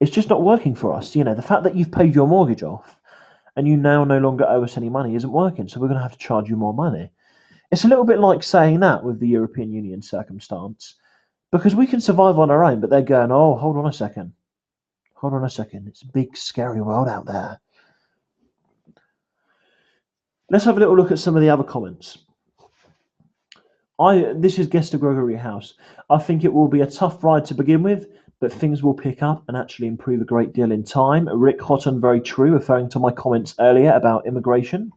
It's just not working for us. The fact that you've paid your mortgage off and you now no longer owe us any money isn't working, so we're going to have to charge you more money. It's a little bit like saying that with the European Union circumstance, because we can survive on our own, but they're going, oh, hold on a second. It's a big, scary world out there. Let's have a little look at some of the other comments. This is Guest of Gregory House. I think it will be a tough ride to begin with, but things will pick up and actually improve a great deal in time. Rick Hutton, very true, referring to my comments earlier about immigration.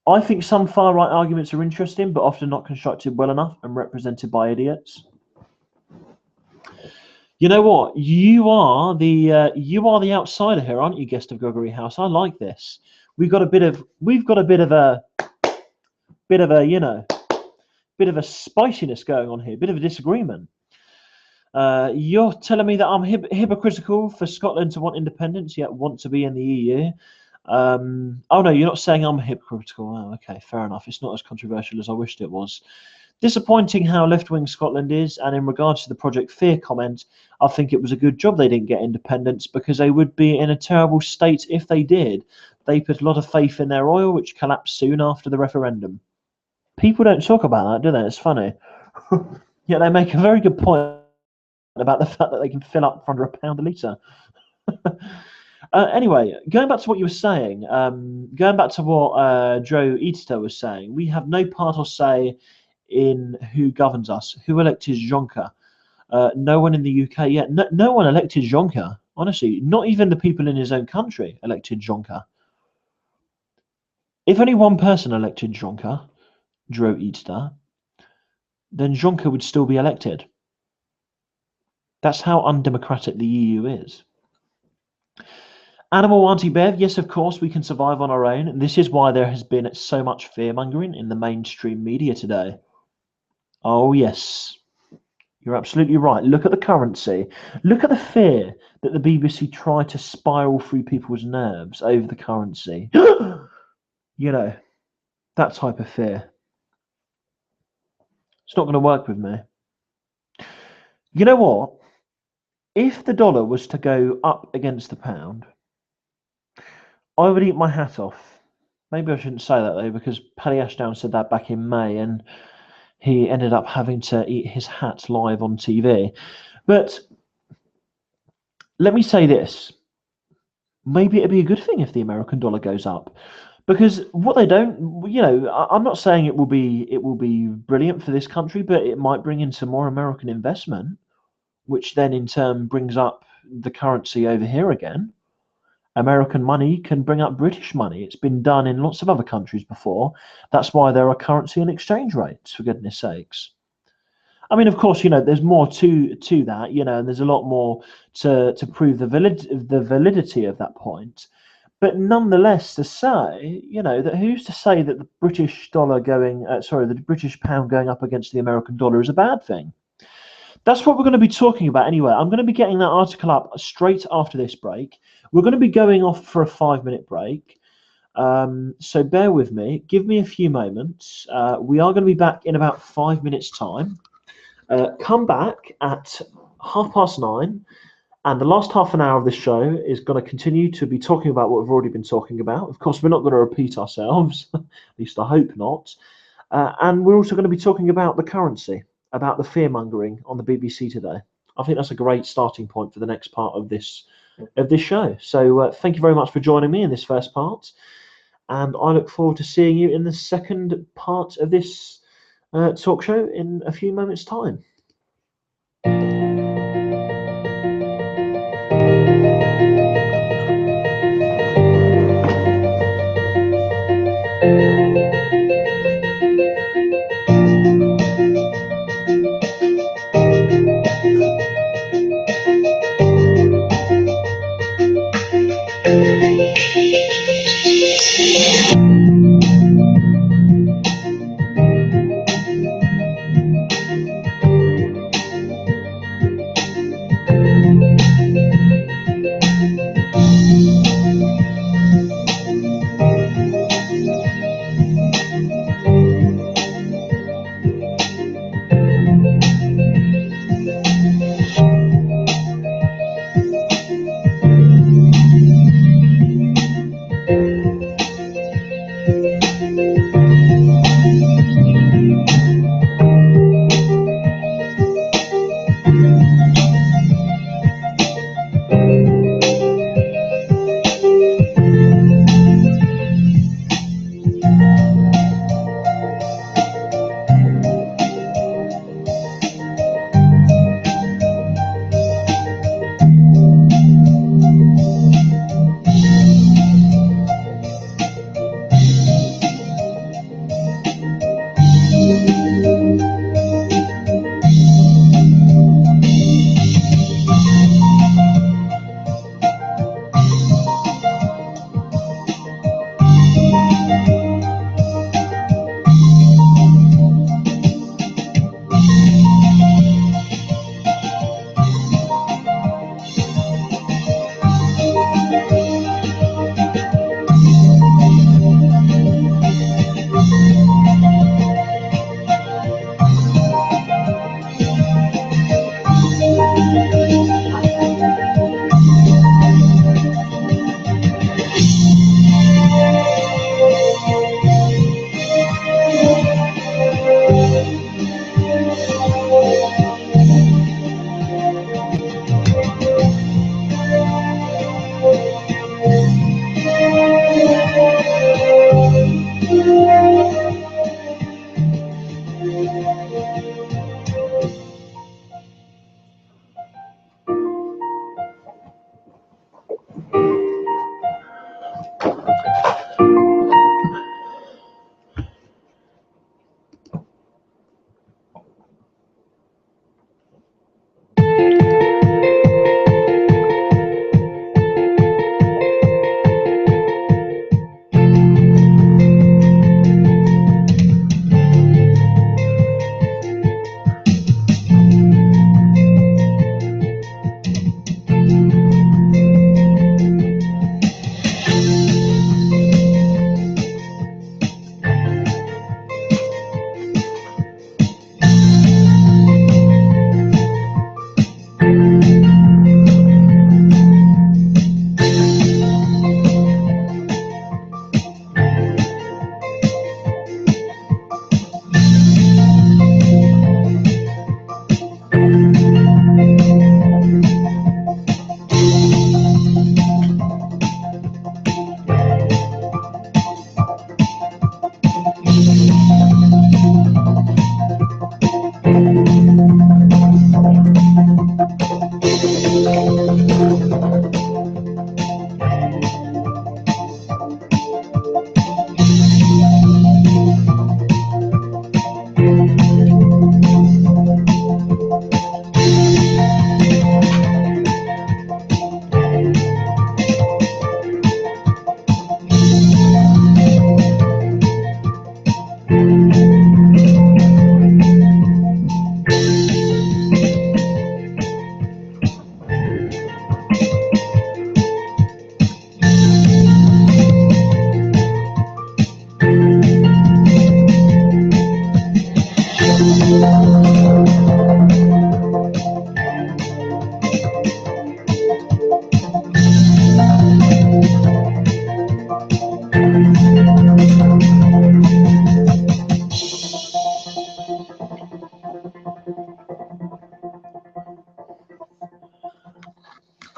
I think some far-right arguments are interesting, but often not constructed well enough and represented by idiots. You know what? You are the outsider here, aren't you, Guest of Gregory House? I like this. We've got a bit of a spiciness going on here, bit of a disagreement. You're telling me that I'm hypocritical for Scotland to want independence yet want to be in the EU. Oh no, you're not saying I'm hypocritical. Oh, okay, fair enough. It's not as controversial as I wished it was. Disappointing how left-wing Scotland is, and in regards to the Project Fear comment, I think it was a good job they didn't get independence because they would be in a terrible state if they did. They put a lot of faith in their oil, which collapsed soon after the referendum. People don't talk about that, do they? It's funny. Yeah, they make a very good point about the fact that they can fill up for under £1 a litre. Anyway, going back to what you were saying, going back to what Joe Easter was saying, we have no part or say in who governs us. Who elected Juncker? No one in the UK yet. No one elected Juncker. Honestly, not even the people in his own country elected Juncker. If only one person elected Juncker, Joe Easter, then Juncker would still be elected. That's how undemocratic the EU is. Animal Auntie Bev, yes, of course, we can survive on our own. And this is why there has been so much fear-mongering in the mainstream media today. Oh, yes. You're absolutely right. Look at the currency. Look at the fear that the BBC tried to spiral through people's nerves over the currency. That type of fear. It's not going to work with me. You know what? If the dollar was to go up against the pound, I would eat my hat off. Maybe I shouldn't say that though, because Paddy Ashdown said that back in May and he ended up having to eat his hat live on TV. But let me say this. Maybe it'd be a good thing if the American dollar goes up, Because what they don't, I'm not saying it will be brilliant for this country, but it might bring in some more American investment, which then in turn brings up the currency over here again. American money can bring up British money. It's been done in lots of other countries before. That's why there are currency and exchange rates, for goodness sakes. I mean, of course, there's more to that, and there's a lot more to prove the validity of that point. But nonetheless, to say, that who's to say that the British dollar the British pound going up against the American dollar is a bad thing? That's what we're going to be talking about anyway. I'm going to be getting that article up straight after this break. We're going to be going off for a 5-minute break. So bear with me. Give me a few moments. We are going to be back in about 5 minutes' time. Come back at 9:30. And the last half an hour of this show is going to continue to be talking about what we've already been talking about. Of course, we're not going to repeat ourselves, at least I hope not. And we're also going to be talking about the currency, about the fear-mongering on the BBC today. I think that's a great starting point for the next part of this show. So thank you very much for joining me in this first part. And I look forward to seeing you in the second part of this talk show in a few moments' time.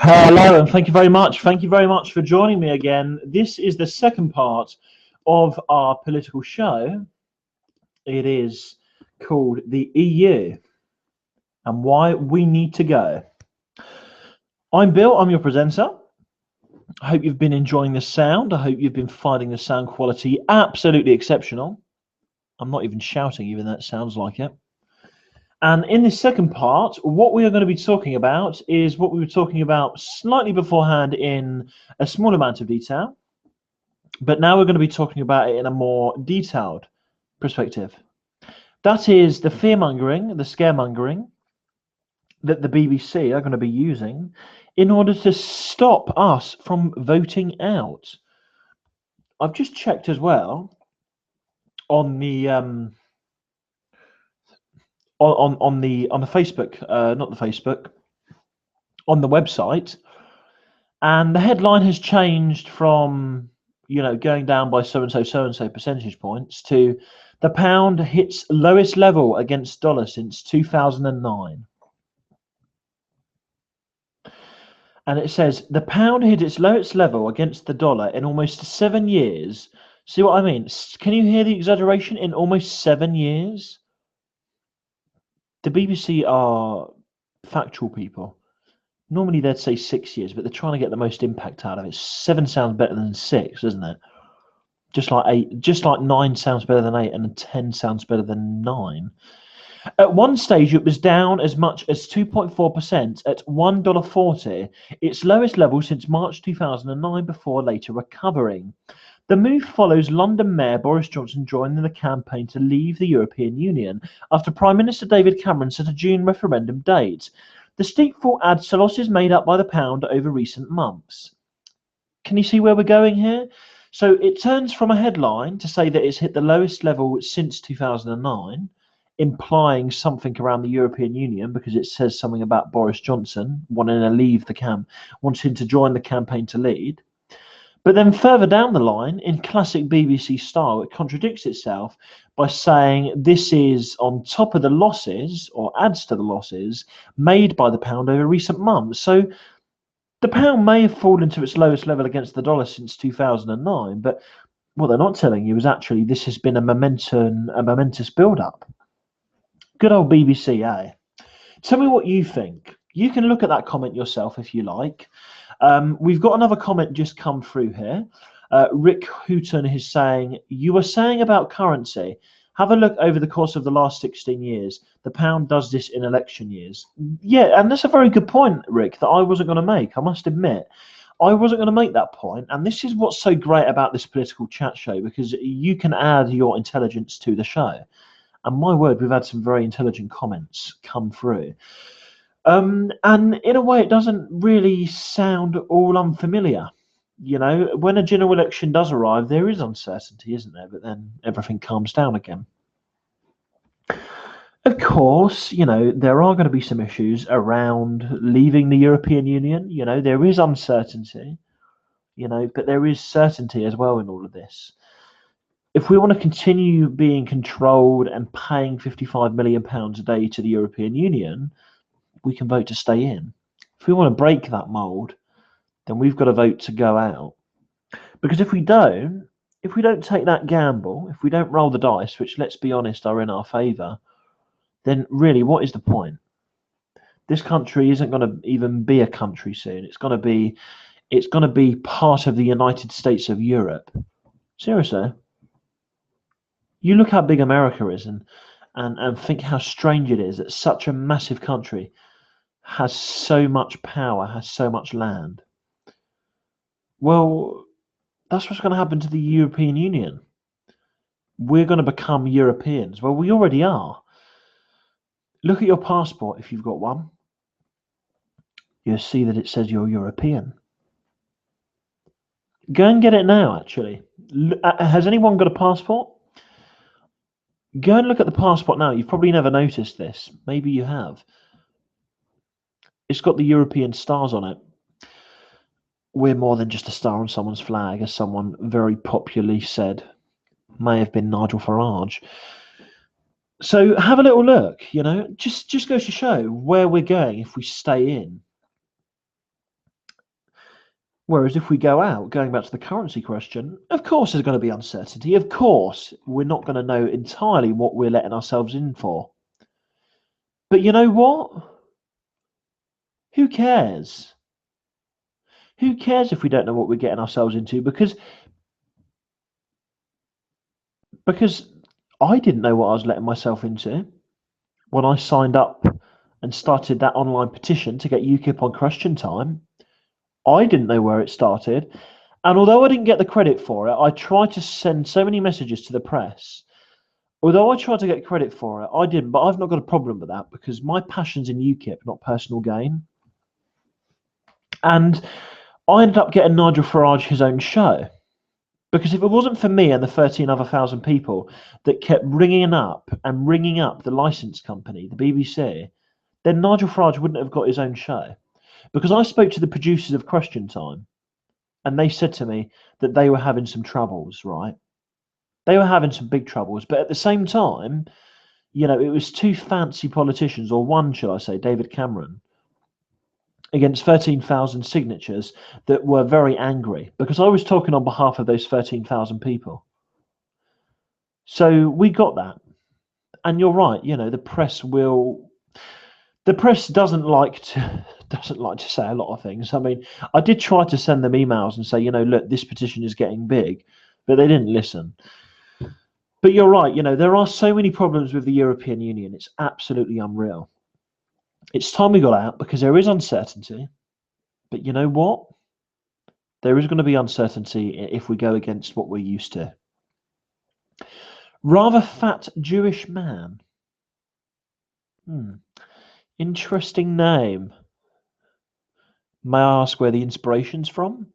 Hello, and thank you very much. Thank you very much for joining me again. This is the second part of our political show. It is called the EU and why we need to go. I'm Bill, I'm your presenter. I hope you've been enjoying the sound. I hope you've been finding the sound quality absolutely exceptional. I'm not even shouting, even though it sounds like it. And in this second part, what we are going to be talking about is what we were talking about slightly beforehand in a small amount of detail. But now we're going to be talking about it in a more detailed perspective. That is the fear-mongering, the scaremongering that the BBC are going to be using in order to stop us from voting out. I've just checked as well on the Facebook, not the Facebook, on the website, and the headline has changed from going down by so and so percentage points to the pound hits lowest level against dollar since 2009. And it says the pound hit its lowest level against the dollar in almost 7 years. See what I mean? Can you hear the exaggeration? In almost 7 years? The BBC are factual people. Normally they'd say 6 years, but they're trying to get the most impact out of it. 7 sounds better than 6, doesn't it? Just like 9 sounds better than 8, and 10 sounds better than 9. At one stage, it was down as much as 2.4% at $1.40, its lowest level since March 2009, before later recovering. The move follows London Mayor Boris Johnson joining the campaign to leave the European Union after Prime Minister David Cameron set a June referendum date. The steep fall adds to losses made up by the pound over recent months. Can you see where we're going here? So it turns from a headline to say that it's hit the lowest level since 2009, implying something around the European Union, because it says something about Boris Johnson wanting to leave the camp, wanting to join the campaign to lead. But then further down the line, in classic BBC style, it contradicts itself by saying this is on top of the losses, or adds to the losses, made by the pound over recent months. So the pound may have fallen to its lowest level against the dollar since 2009, but what they're not telling you is actually this has been a momentous build-up. Good old BBC, eh? Tell me what you think. You can look at that comment yourself if you like. We've got another comment just come through here. Rick Houghton is saying, you were saying about currency. Have a look over the course of the last 16 years. The pound does this in election years. Yeah, and that's a very good point, Rick, that I wasn't going to make. I must admit, I wasn't going to make that point. And this is what's so great about this political chat show, because you can add your intelligence to the show. And my word, we've had some very intelligent comments come through. And in a way, it doesn't really sound all unfamiliar. When a general election does arrive, there is uncertainty, isn't there? But then everything calms down again. Of course, there are going to be some issues around leaving the European Union. There is uncertainty, but there is certainty as well in all of this. If we want to continue being controlled and paying £55 million a day to the European Union, we can vote to stay in. If we want to break that mold, then we've got to vote to go out. Because if we don't take that gamble, if we don't roll the dice, which, let's be honest, are in our favour, then really, what is the point? This country isn't going to even be a country soon. It's going to be part of the United States of Europe. Seriously. You look how big America is and think how strange it is that such a massive country has so much power, has so much land. Well, that's what's going to happen to the European Union. We're going to become Europeans. Well, we already are. Look at your passport if you've got one. You'll see that it says you're European. Go and get it now, actually. Has anyone got a passport? Go and look at the passport now. You've probably never noticed this. Maybe you have. It's got the European stars on it. We're more than just a star on someone's flag, as someone very popularly said. May have been Nigel Farage. So have a little look, just goes to show where we're going if we stay in. Whereas if we go out, going back to the currency question, of course there's going to be uncertainty. Of course, we're not going to know entirely what we're letting ourselves in for. But you know what? Who cares? Who cares if we don't know what we're getting ourselves into? Because I didn't know what I was letting myself into when I signed up and started that online petition to get UKIP on Question Time. I didn't know where it started. And although I didn't get the credit for it, I tried to send so many messages to the press. Although I tried to get credit for it, I didn't. But I've not got a problem with that because my passion's in UKIP, not personal gain. And I ended up getting Nigel Farage his own show. Because if it wasn't for me and the 13,000 people that kept ringing up the license company, the BBC, then Nigel Farage wouldn't have got his own show. Because I spoke to the producers of Question Time, and they said to me that they were having some troubles, right? They were having some big troubles, but at the same time, you know, it was two fancy politicians, or one, shall I say, David Cameron, against 13,000 signatures that were very angry because I was talking on behalf of those 13,000 people. So we got that. And you're right, you know, the press doesn't like to say a lot of things. I mean, I did try to send them emails and say, you know, look, this petition is getting big, but they didn't listen. But you're right, you know, there are so many problems with the European Union. It's absolutely unreal. It's time we got out because there is uncertainty. But you know what? There is going to be uncertainty if we go against what we're used to. Rather fat Jewish man. Interesting name. May I ask where the inspiration's from?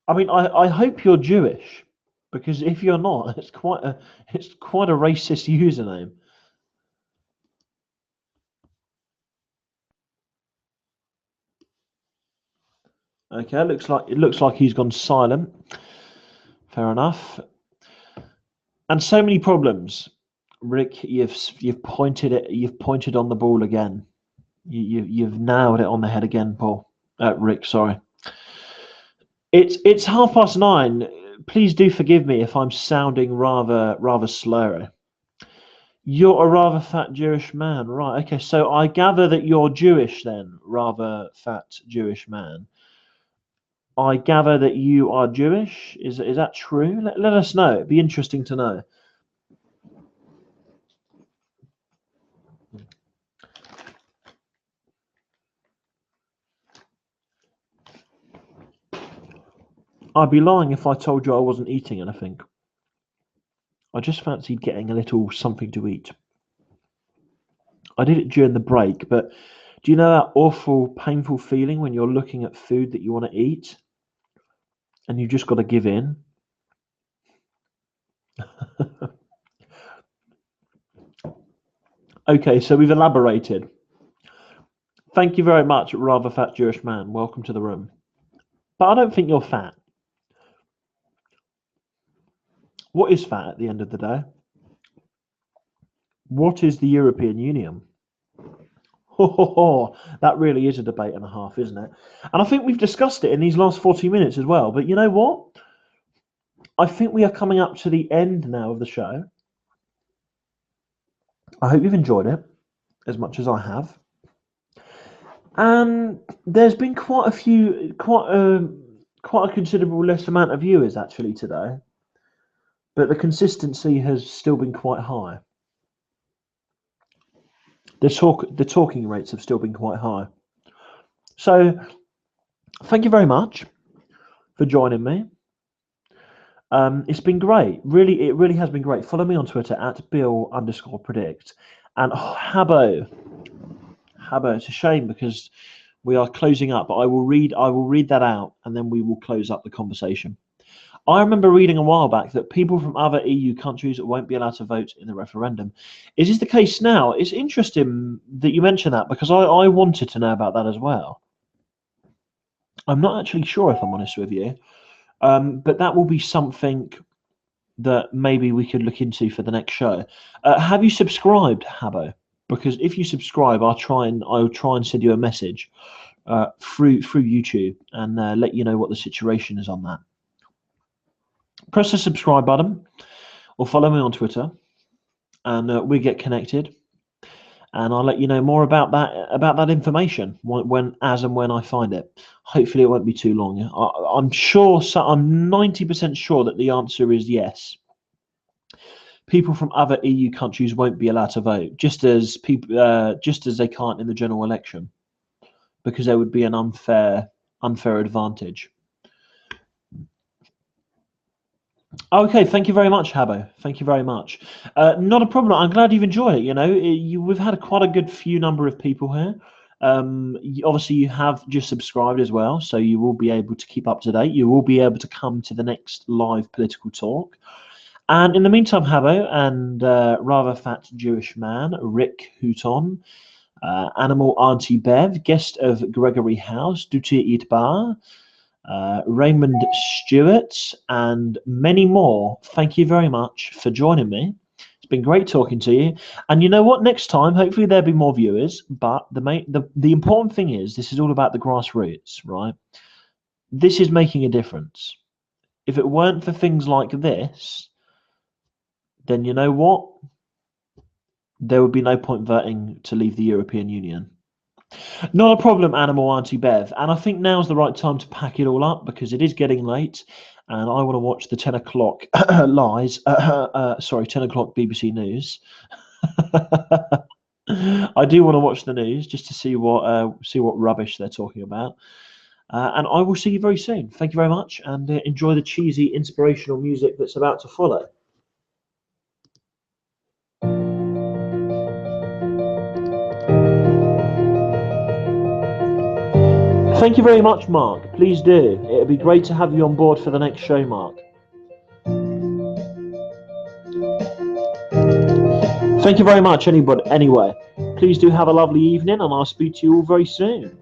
I mean, I hope you're Jewish, because if you're not, it's quite a racist username. Okay, it looks like he's gone silent. Fair enough. And so many problems, Rick. You've pointed on the ball again. You've nailed it on the head again, Paul. Rick, sorry. It's 9:30. Please do forgive me if I'm sounding rather slurry. You're a rather fat Jewish man, right? Okay, so I gather that you're Jewish then, rather fat Jewish man. I gather that you are Jewish. Is that true? Let us know. It'd be interesting to know. I'd be lying if I told you I wasn't eating anything. I just fancied getting a little something to eat. I did it during the break, but do you know that awful, painful feeling when you're looking at food that you want to eat and you just got to give in? Okay, so we've elaborated. Thank you very much, rather fat Jewish man. Welcome to the room. But I don't think you're fat. What is fat at the end of the day? What is the European Union? That really is a debate and a half, isn't it? And I think we've discussed it in these last 40 minutes as well. But you know what? I think we are coming up to the end now of the show. I hope you've enjoyed it as much as I have. And there's been quite a considerable less amount of viewers actually today, but the consistency has still been quite high. The talking rates have still been quite high. So thank you very much for joining me. It's been great. It really has been great. Follow me on Twitter at Bill_predict. And Habbo, it's a shame because we are closing up, but I will read that out and then we will close up the conversation. I remember reading a while back that people from other EU countries won't be allowed to vote in the referendum. Is this the case now? It's interesting that you mention that because I wanted to know about that as well. I'm not actually sure if I'm honest with you, but that will be something that maybe we could look into for the next show. Have you subscribed, Habbo? because if you subscribe, I'll try and send you a message through YouTube and let you know what the situation is on that. Press the subscribe button or follow me on Twitter, and we get connected. And I'll let you know more about that information when I find it. Hopefully, it won't be too long. I'm 90% sure that the answer is yes. People from other EU countries won't be allowed to vote, just as they can't in the general election, because there would be an unfair advantage. Okay, thank you very much, Habbo. Thank you very much. Not a problem. I'm glad you've enjoyed it. You know, we've had quite a good few number of people here. Obviously, you have just subscribed as well, so you will be able to keep up to date. You will be able to come to the next live political talk. And in the meantime, Habbo and rather fat Jewish man, Rick Houghton, Animal Auntie Bev, guest of Gregory House, Duty Itbar, Raymond Stewart, and many more. Thank you very much for joining me. It's been great talking to you. And you know what? Next time, hopefully there'll be more viewers. But the important thing is, this is all about the grassroots, right? This is making a difference. If it weren't for things like this, then you know what? There would be no point voting to leave the European Union. Not a problem, Animal Auntie Bev. And I think now's the right time to pack it all up because it is getting late and I want to watch the 10 o'clock 10 o'clock BBC News. I do want to watch the news just to see what rubbish they're talking about. And I will see you very soon. Thank you very much and enjoy the cheesy, inspirational music that's about to follow. Thank you very much, Mark. Please do. It'll be great to have you on board for the next show, Mark. Thank you very much, anyway. Please do have a lovely evening, and I'll speak to you all very soon.